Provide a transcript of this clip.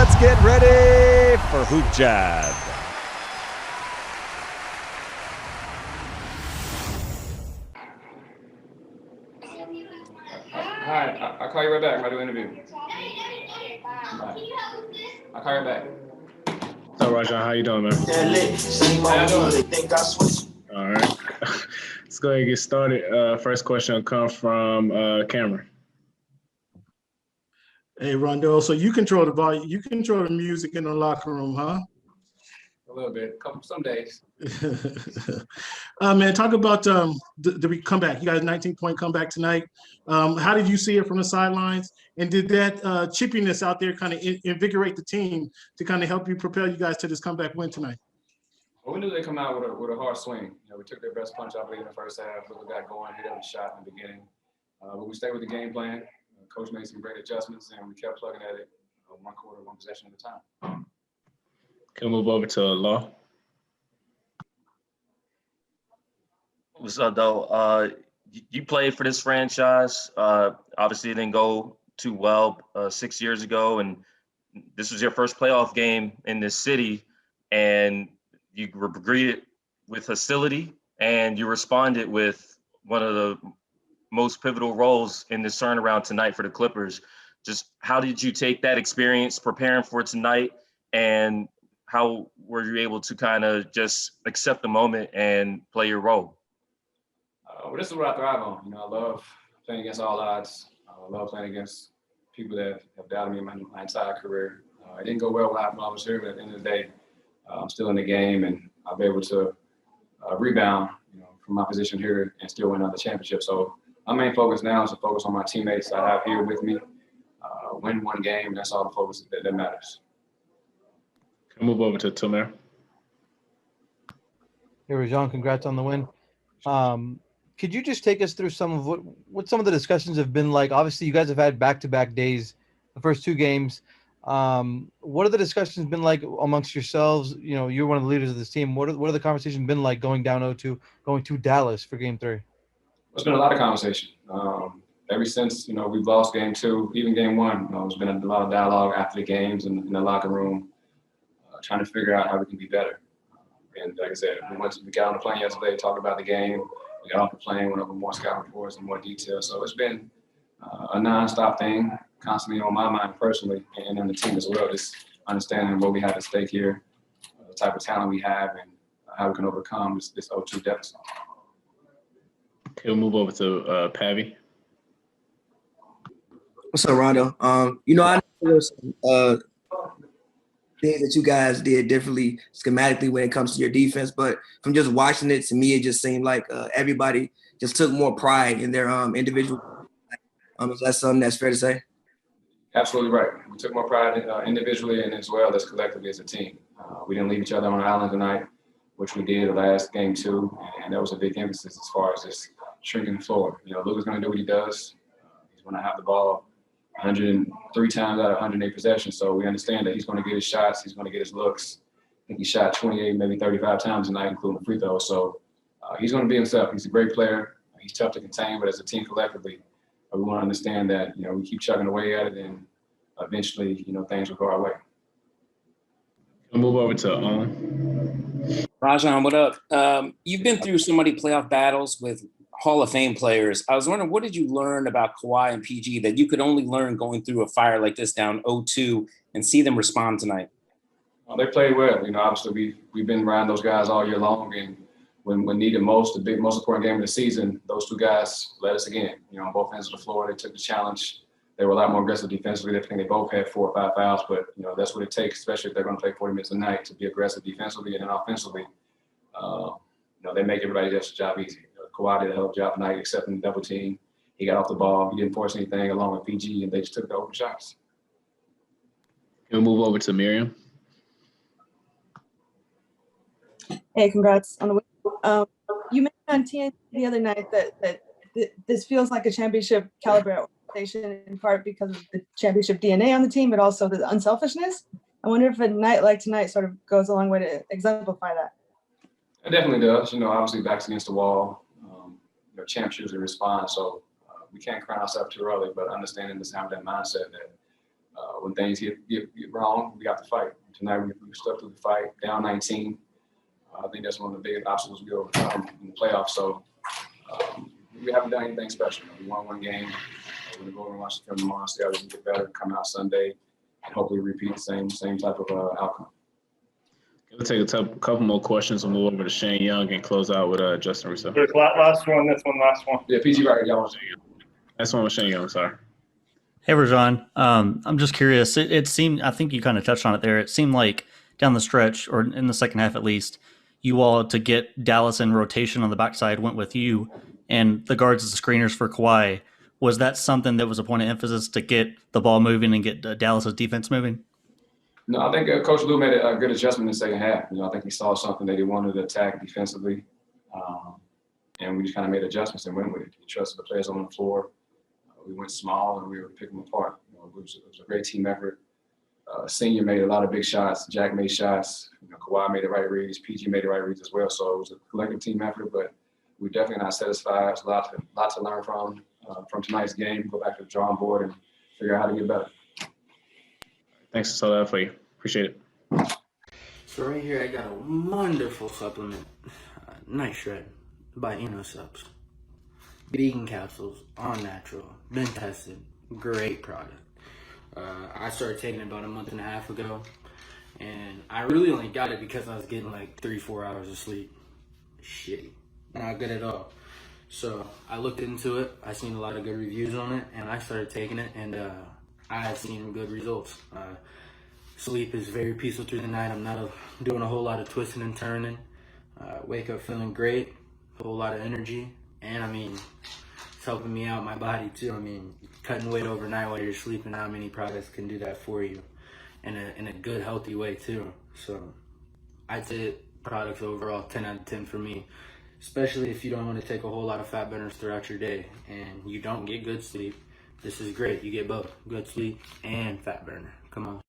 let's get ready for HoopJab. Hi, I'll call you right back. I'm going to do an interview. I'll call you back. So, Rajon, how you doing, man? How you doing? All right. Let's go ahead and get started. First question will come from Cameron. Hey, Rondo, so you control the volume, you control the music in the locker room, huh? A little bit, some days. Man, talk about the comeback. You guys 19-point comeback tonight. How did you see it from the sidelines? And did that chippiness out there kind of invigorate the team to kind of help you propel you guys to this comeback win tonight? Well, we knew they'd come out with a hard swing. You know, we took their best punch, I believe, in the first half. Looked got going, hit every shot in the beginning. But we stayed with the game plan. Coach made some great adjustments, and we kept plugging at it one quarter, one possession at a time. Can we move over to Law? What's up, though? You played for this franchise. Obviously, it didn't go too well 6 years ago, and this was your first playoff game in this city, and you were greeted with hostility, and you responded with one of the most pivotal roles in this turnaround tonight for the Clippers. Just how did you take that experience preparing for tonight, and how were you able to kind of just accept the moment and play your role? Well, this is what I thrive on. You know, I love playing against all odds. I love playing against people that have doubted me my entire career. It didn't go well when I was here, but at the end of the day, I'm still in the game, and I'll be able to rebound, from my position here and still win another championship. So my main focus now is to focus on my teammates I have here with me, win one game. That's all the focus that matters. Can we move over to Tomer? Hey, Rajon, congrats on the win. Could you just take us through some of what some of the discussions have been like? Obviously, you guys have had back-to-back days, the first two games. What are the discussions been like amongst yourselves? You know, you're one of the leaders of this team. What are the conversations been like going down 0-2, going to Dallas for Game 3? There's been a lot of conversation. Ever since, we've lost Game 2, even Game 1, there's been a lot of dialogue after the games in the locker room, trying to figure out how we can be better. And like I said, we got on the plane yesterday, talked about the game. We got off the plane, went over more scout reports in more detail. So it's been a nonstop thing, constantly on my mind personally, and on the team as well. Just understanding what we have at stake here, the type of talent we have, and how we can overcome this 0-2 deficit. Can we move over to Pavi? What's up, Rondo? I know there was some things that you guys did differently schematically when it comes to your defense, but from just watching it, to me, it just seemed like everybody just took more pride in their individual. Is that something that's fair to say? Absolutely right. We took more pride individually and as well as collectively as a team. We didn't leave each other on the island tonight, which we did the last Game 2, and that was a big emphasis as far as just shrinking the floor. Luka's going to do what he does. He's going to have the ball 103 times out of 108 possessions, so we understand that he's going to get his shots, he's going to get his looks. I think he shot 28, maybe 35 times tonight, including free throws. So he's going to be himself. He's a great player. He's tough to contain, but as a team collectively, we want to understand that, we keep chugging away at it, and eventually, things will go our way. We'll move over to Rajon, what up? You've been through so many playoff battles with Hall of Fame players. I was wondering, what did you learn about Kawhi and PG that you could only learn going through a fire like this down 0-2 and see them respond tonight? They played well. Obviously we've been around those guys all year long, and when needed most, the most important game of the season, those two guys led us again. On both ends of the floor, they took the challenge. They were a lot more aggressive defensively. I think they both had 4 or 5 fouls, but that's what it takes, especially if they're going to play 40 minutes a night, to be aggressive defensively, and then offensively, they make everybody else's job easy. Kawhi did a hell of a job tonight, accepting the double team. He got off the ball. He didn't force anything along with PG, and they just took the open shots. Can we move over to Miriam? Hey, congrats on the win. You mentioned on TNT the other night that this feels like a championship caliber organization, in part because of the championship DNA on the team, but also the unselfishness. I wonder if a night like tonight sort of goes a long way to exemplify that. It definitely does. Obviously backs against the wall. Champs usually respond, so we can't crown ourselves too early, but understanding this having that mindset that when things get wrong, we got to fight. Tonight we stuck through the fight, down 19. I think that's one of the biggest obstacles we overcome in the playoffs. So we haven't done anything special. We won one game. We're going to go over and watch the film tomorrow, see how we can get better, come out Sunday, and hopefully repeat the same type of outcome. We'll take a couple more questions and move over to Shane Young and close out with Justin Russo. Last one, last one. Yeah, PG, right, y'all. Last one with Shane Young, sorry. Hey, Rajon. I'm just curious. It seemed, I think you kind of touched on it there. It seemed like down the stretch, or in the second half at least, you all, to get Dallas in rotation on the backside, went with you and the guards as the screeners for Kawhi. Was that something that was a point of emphasis to get the ball moving and get Dallas's defense moving? No, I think Coach Lue made a good adjustment in the second half. I think he saw something that he wanted to attack defensively, and we just kind of made adjustments and went with it. He trusted the players on the floor. We went small and we were picking them apart. It was a great team effort. Senior made a lot of big shots. Jack made shots. Kawhi made the right reads. PG made the right reads as well. So it was a collective team effort, but we're definitely not satisfied. There's a lot to learn from tonight's game. Go back to the drawing board and figure out how to get better. Thanks for all that for you. Appreciate it. So right here, I got a wonderful supplement. Nice shred by Subs. Vegan capsules, all natural, been tested, great product. I started taking it about a month and a half ago, and I really only got it because I was getting like 3-4 hours of sleep. Shitty, not good at all. So I looked into it, I seen a lot of good reviews on it, and I started taking it, and I have seen good results. Sleep is very peaceful through the night. I'm not doing a whole lot of twisting and turning. Wake up feeling great, a whole lot of energy, and I mean, it's helping me out my body too. I mean, cutting weight overnight while you're sleeping, how many products can do that for you in a good, healthy way too. So I'd say products overall 10 out of 10 for me, especially if you don't want to take a whole lot of fat burners throughout your day and you don't get good sleep. This is great. You get both good sleep and fat burner. Come on.